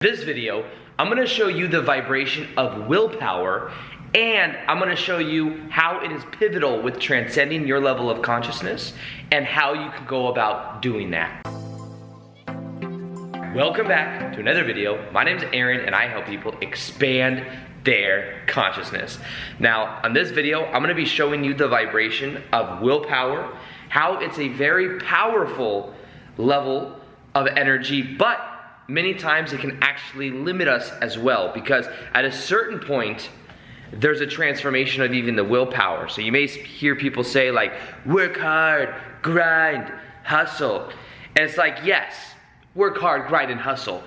This video, I'm going to show you the vibration of willpower, and I'm going to show you how it is pivotal with transcending your level of consciousness and how you can go about doing that. Welcome back to another video. My name is Aaron and I help people expand their consciousness. Now, on this video, I'm going to be showing you the vibration of willpower, how it's a very powerful level of energy, but many times it can actually limit us as well, because at a certain point there's a transformation of even the willpower. So you may hear people say like, work hard, grind, hustle. And it's like, yes, work hard, grind, and hustle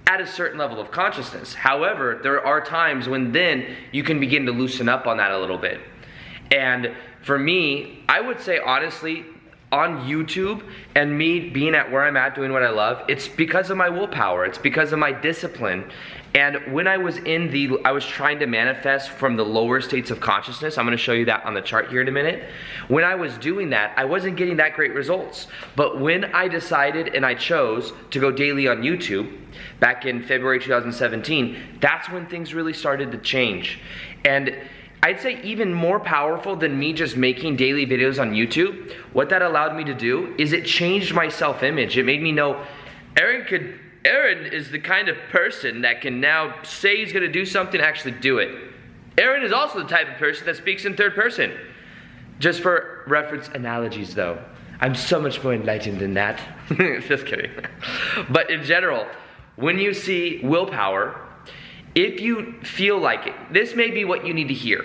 at a certain level of consciousness. However, there are times when then you can begin to loosen up on that a little bit. And for me, I would say honestly, on YouTube and me being at where I'm at doing what I love, it's because of my willpower, it's because of my discipline. And when I was trying to manifest from the lower states of consciousness, I'm going to show you that on the chart here in a minute. When I was doing that, I wasn't getting that great results. But when I decided and I chose to go daily on YouTube back in February 2017, that's when things really started to change. And I'd say even more powerful than me just making daily videos on YouTube, what that allowed me to do is it changed my self-image. It made me know Aaron is the kind of person that can now say he's going to do something, actually do it. Aaron is also the type of person that speaks in third person. Just for reference analogies though, I'm so much more enlightened than that. Just kidding. But in general, when you see willpower, if you feel like it, this may be what you need to hear.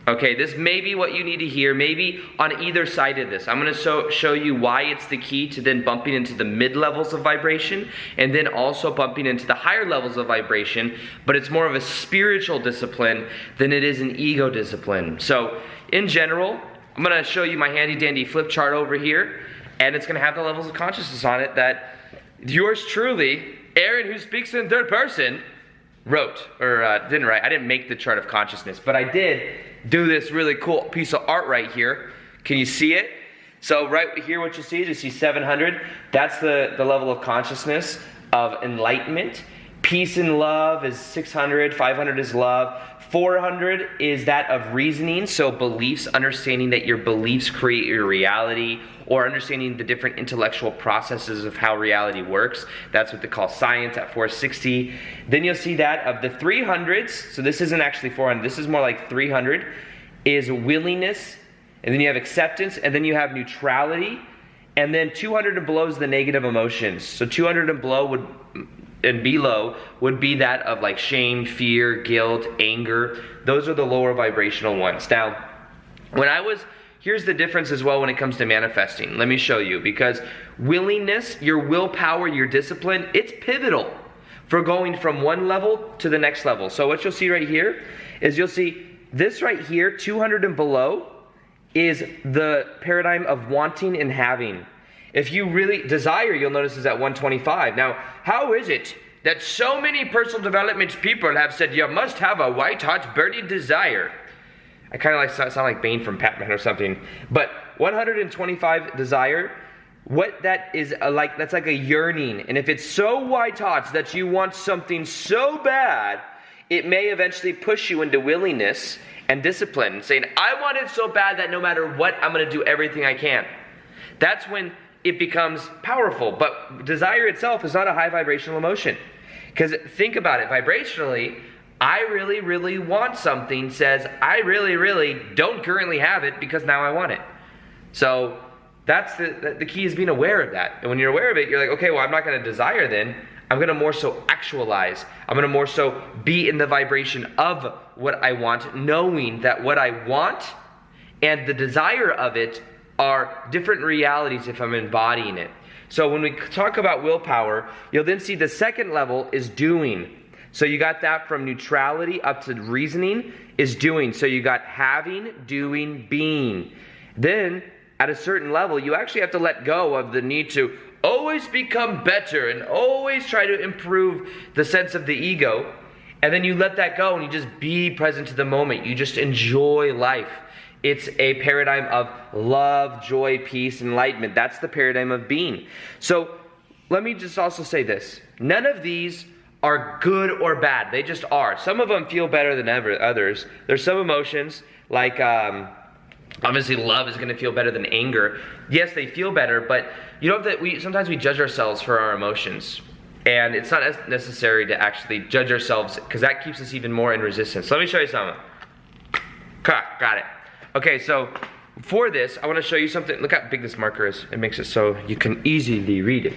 Okay, this may be what you need to hear, maybe on either side of this. I'm going to show you why it's the key to then bumping into the mid levels of vibration and then also bumping into the higher levels of vibration, but it's more of a spiritual discipline than it is an ego discipline. So in general, I'm going to show you my handy dandy flip chart over here, and it's going to have the levels of consciousness on it that yours truly, Aaron, who speaks in third person, wrote, or didn't write. I didn't make the chart of consciousness, but I did do this really cool piece of art right here. Can you see it? So right here what you see is you see 700. That's the level of consciousness of enlightenment. Peace and love is 600. 500 is love. 400 is that of reasoning, so beliefs, understanding that your beliefs create your reality, or understanding the different intellectual processes of how reality works. That's what they call science at 460. Then you'll see that of the 300s, so this isn't actually 400, this is more like 300, is willingness, and then you have acceptance, and then you have neutrality, and then 200 and below is the negative emotions. So 200 and below would be that of like shame, fear, guilt, anger. Those are the lower vibrational ones. Now, here's the difference as well when it comes to manifesting. Let me show you, because willingness, your willpower, your discipline, it's pivotal for going from one level to the next level. So what you'll see right here is you'll see this right here, 200 and below, is the paradigm of wanting and having. If you really desire, you'll notice is at 125. Now, how is it that so many personal development people have said you must have a white hot burning desire? I kind of like sound like Bane from Batman or something. But 125 desire, what that is like, that's like a yearning. And if it's so white hot that you want something so bad, it may eventually push you into willingness and discipline, saying, I want it so bad that no matter what, I'm going to do everything I can. That's when it becomes powerful. But desire itself is not a high vibrational emotion. Because think about it, vibrationally, I really, really want something says, I really, really don't currently have it because now I want it. So that's the key, is being aware of that. And when you're aware of it, you're like, okay, well, I'm not going to desire then. I'm going to more so actualize. I'm going to more so be in the vibration of what I want, knowing that what I want and the desire of it are different realities if I'm embodying it. So when we talk about willpower, you'll then see the second level is doing. So you got that from neutrality up to reasoning is doing. So you got having, doing, being. Then at a certain level, you actually have to let go of the need to always become better and always try to improve the sense of the ego. And then you let that go and you just be present to the moment. You just enjoy life. It's a paradigm of love, joy, peace, enlightenment. That's the paradigm of being. So let me just also say this. None of these are good or bad. They just are. Some of them feel better than others. There's some emotions like obviously love is going to feel better than anger. Yes, they feel better, but you know that sometimes we judge ourselves for our emotions. And it's not necessary to actually judge ourselves, because that keeps us even more in resistance. So let me show you something. Got it. Okay, so for this, I want to show you something. Look how big this marker is. It makes it so you can easily read it.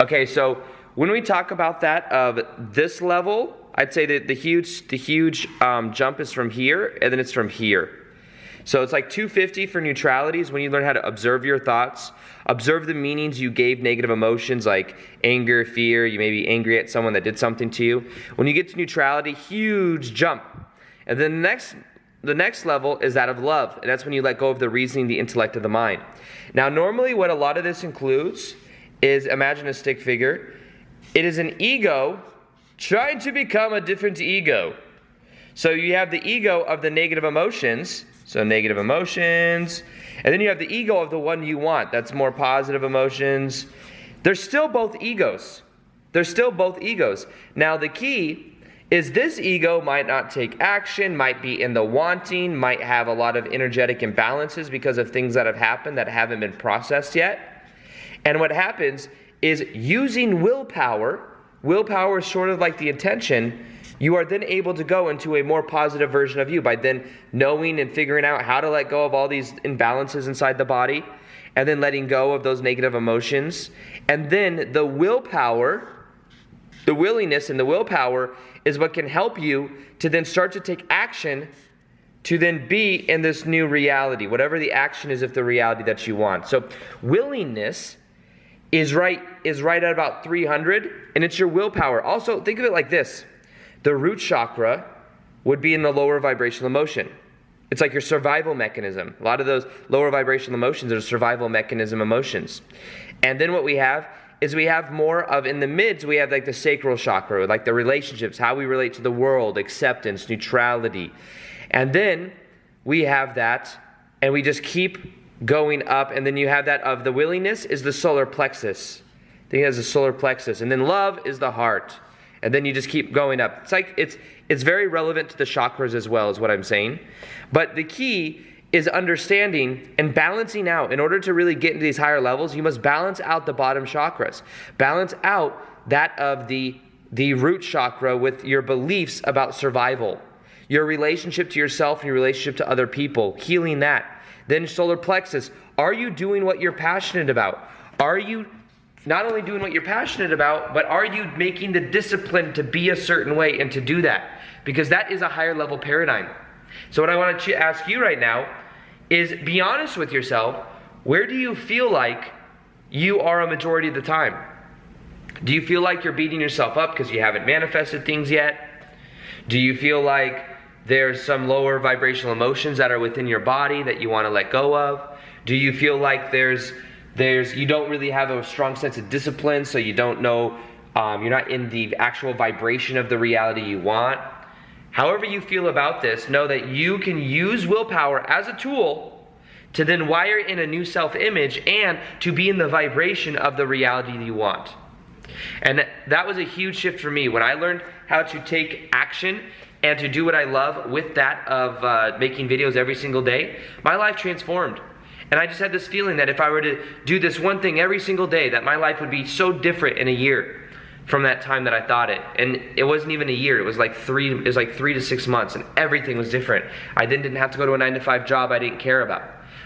Okay, so when we talk about that of this level, I'd say that the huge jump is from here, and then it's from here. So it's like 250 for neutralities when you learn how to observe your thoughts, observe the meanings you gave negative emotions like anger, fear. You may be angry at someone that did something to you. When you get to neutrality, huge jump. And then the next level is that of love, and that's when you let go of the reasoning, the intellect of the mind. Now, normally what a lot of this includes is, imagine a stick figure. It is an ego trying to become a different ego. So you have the ego of the negative emotions, so negative emotions, and then you have the ego of the one you want. That's more positive emotions. They're still both egos. They're still both egos. Now the key is this ego might not take action, might be in the wanting, might have a lot of energetic imbalances because of things that have happened that haven't been processed yet. And what happens is using willpower is sort of like the intention. You are then able to go into a more positive version of you by then knowing and figuring out how to let go of all these imbalances inside the body, and then letting go of those negative emotions. And then the willpower, the willingness and the willpower is what can help you to then start to take action to then be in this new reality, whatever the action is of the reality that you want. So willingness is right at about 300, and it's your willpower. Also, think of it like this. The root chakra would be in the lower vibrational emotion. It's like your survival mechanism. A lot of those lower vibrational emotions are survival mechanism emotions. And then what we have is we have more of, in the mids, we have like the sacral chakra, like the relationships, how we relate to the world, acceptance, neutrality. And then we have that, and we just keep going up, and then you have that of the willingness is the solar plexus. I think it has the solar plexus. And then love is the heart. And then you just keep going up. It's like it's very relevant to the chakras as well, is what I'm saying. But the key is understanding and balancing out. In order to really get into these higher levels, you must balance out the bottom chakras. Balance out that of the root chakra with your beliefs about survival, your relationship to yourself and your relationship to other people, healing that. Then solar plexus, are you doing what you're passionate about? Are you not only doing what you're passionate about, but are you making the discipline to be a certain way and to do that? Because that is a higher level paradigm. So what I want to ask you right now is, be honest with yourself. Where do you feel like you are a majority of the time? Do you feel like you're beating yourself up because you haven't manifested things yet? Do you feel like there's some lower vibrational emotions that are within your body that you want to let go of? Do you feel like you don't really have a strong sense of discipline, so you don't know, you're not in the actual vibration of the reality you want? However you feel about this, know that you can use willpower as a tool to then wire in a new self-image and to be in the vibration of the reality you want. And that was a huge shift for me. When I learned how to take action and to do what I love with that of making videos every single day, my life transformed. And I just had this feeling that if I were to do this one thing every single day, that my life would be so different in a year from that time that I thought it. And it wasn't even a year. It was like 3 to 6 months, and everything was different. I then didn't have to go to a 9-to-5 job I didn't care about.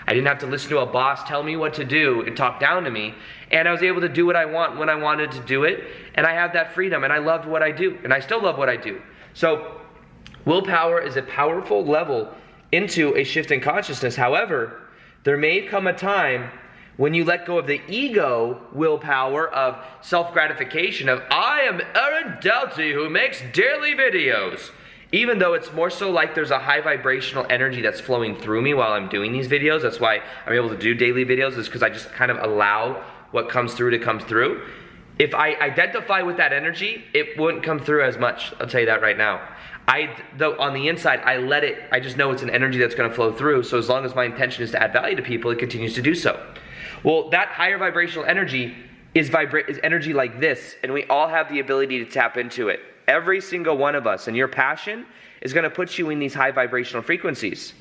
I didn't have to listen to a boss tell me what to do and talk down to me. And I was able to do what I want when I wanted to do it. And I have that freedom, and I loved what I do. And I still love what I do. So willpower is a powerful level into a shift in consciousness. However, there may come a time when you let go of the ego willpower of self-gratification of, I am Aaron Doughty who makes daily videos. Even though it's more so like there's a high vibrational energy that's flowing through me while I'm doing these videos. That's why I'm able to do daily videos, is because I just kind of allow what comes through to come through. If I identify with that energy, it wouldn't come through as much. I'll tell you that right now. Though on the inside, I just know it's an energy that's going to flow through. So as long as my intention is to add value to people, it continues to do so. Well, that higher vibrational energy is energy like this, and we all have the ability to tap into it. Every single one of us. And your passion is going to put you in these high vibrational frequencies.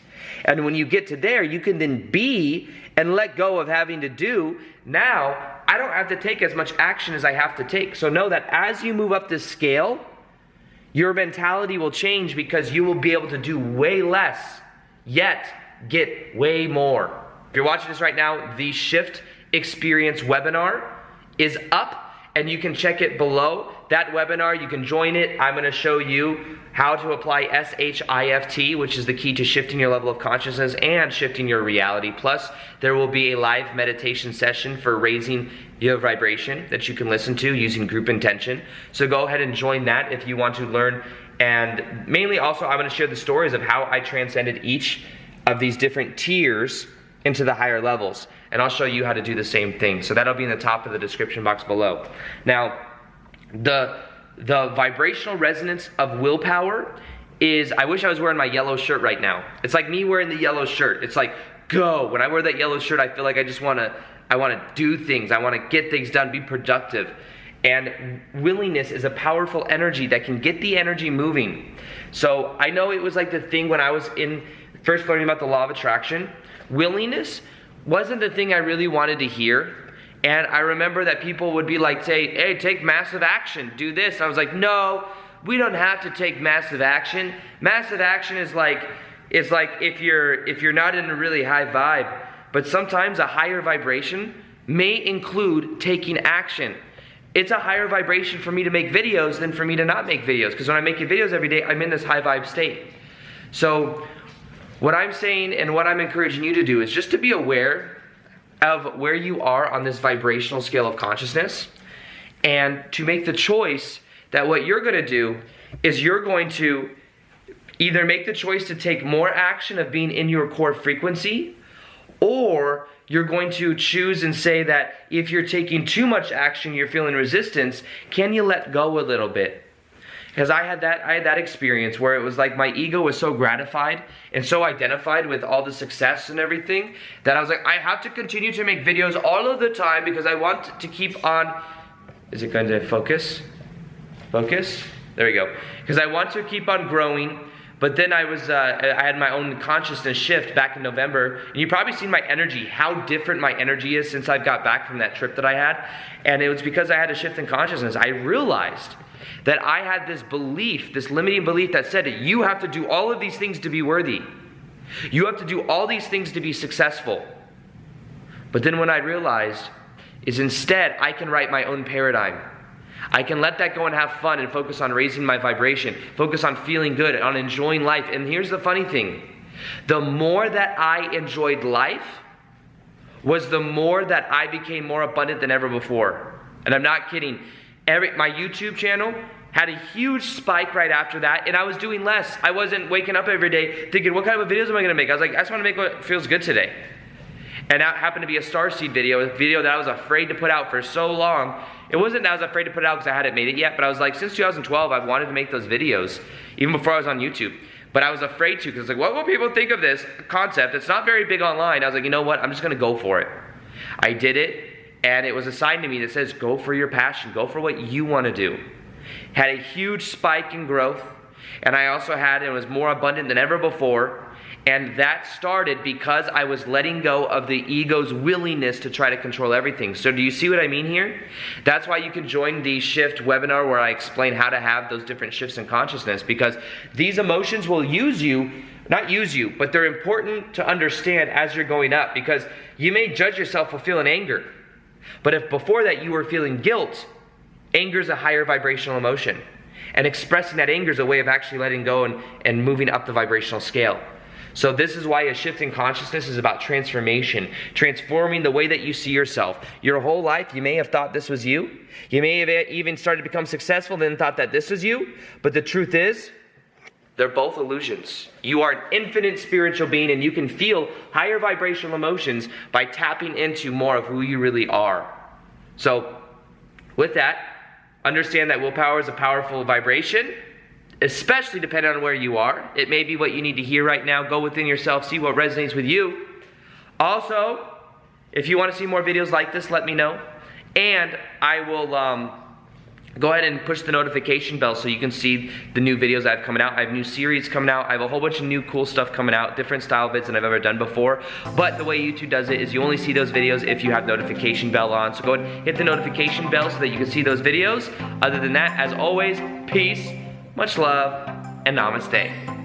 And when you get to there, you can then be and let go of having to do. Now, I don't have to take as much action as I have to take. So know that as you move up this scale, your mentality will change because you will be able to do way less, yet get way more. If you're watching this right now, the Shift Experience webinar is up, and you can check it below. That webinar, you can join it. I'm going to show you how to apply SHIFT, which is the key to shifting your level of consciousness and shifting your reality. Plus, there will be a live meditation session for raising your vibration that you can listen to using group intention. So go ahead and join that if you want to learn. And mainly also, I'm going to share the stories of how I transcended each of these different tiers into the higher levels. And I'll show you how to do the same thing. So that'll be in the top of the description box below. Now, the vibrational resonance of willpower is, I wish I was wearing my yellow shirt right now. It's like me wearing the yellow shirt. It's like, go. When I wear that yellow shirt, I feel like I just want to do things. I want to get things done, be productive. And willingness is a powerful energy that can get the energy moving. So I know it was like the thing when I was first learning about the law of attraction. Willingness wasn't the thing I really wanted to hear. And I remember that people would be like, say, hey, take massive action, do this. I was like, no, we don't have to take massive action. Massive action is like, it's like if you're not in a really high vibe. But sometimes a higher vibration may include taking action. It's a higher vibration for me to make videos than for me to not make videos. Because when I'm making videos every day, I'm in this high vibe state. So what I'm saying and what I'm encouraging you to do is just to be aware of where you are on this vibrational scale of consciousness, and to make the choice that what you're going to do is you're going to either make the choice to take more action of being in your core frequency, or you're going to choose and say that if you're taking too much action, you're feeling resistance, can you let go a little bit? Because I had that experience where it was like my ego was so gratified and so identified with all the success and everything that I was like, I have to continue to make videos all of the time because I want to keep on. Is it going to focus? Focus? There we go. Because I want to keep on growing. But then I had my own consciousness shift back in November. And you've probably seen my energy, how different my energy is since I've got back from that trip that I had. And it was because I had a shift in consciousness. I realized that I had this belief, this limiting belief that said that you have to do all of these things to be worthy. You have to do all these things to be successful. But then what I realized is instead I can write my own paradigm. I can let that go and have fun and focus on raising my vibration, focus on feeling good, on enjoying life. And here's the funny thing. The more that I enjoyed life was the more that I became more abundant than ever before. And I'm not kidding. My YouTube channel had a huge spike right after that, and I was doing less. I wasn't waking up every day thinking, what kind of videos am I going to make? I was like, I just want to make what feels good today. And that happened to be a starseed video, a video that I was afraid to put out for so long. It wasn't that I was afraid to put it out because I hadn't made it yet, but I was like, since 2012, I've wanted to make those videos, even before I was on YouTube. But I was afraid to, because like, what will people think of this concept? It's not very big online. I was like, you know what? I'm just going to go for it. I did it. And it was a sign to me that says, go for your passion. Go for what you want to do. Had a huge spike in growth. And I also it was more abundant than ever before. And that started because I was letting go of the ego's willingness to try to control everything. So do you see what I mean here? That's why you can join the Shift webinar where I explain how to have those different shifts in consciousness. Because these emotions will not use you, but they're important to understand as you're going up. Because you may judge yourself for feeling anger. But if before that you were feeling guilt, anger is a higher vibrational emotion. And expressing that anger is a way of actually letting go and moving up the vibrational scale. So this is why a shift in consciousness is about transformation. Transforming the way that you see yourself. Your whole life, you may have thought this was you. You may have even started to become successful, then thought that this was you. But the truth is, they're both illusions. You are an infinite spiritual being, and you can feel higher vibrational emotions by tapping into more of who you really are. So, with that, understand that willpower is a powerful vibration, especially depending on where you are. It may be what you need to hear right now. Go within yourself, see what resonates with you. Also, if you want to see more videos like this, let me know. And I will go ahead and push the notification bell so you can see the new videos I have coming out. I have new series coming out. I have a whole bunch of new cool stuff coming out, different style vids than I've ever done before. But the way YouTube does it is you only see those videos if you have notification bell on. So go ahead and hit the notification bell so that you can see those videos. Other than that, as always, peace, much love, and namaste.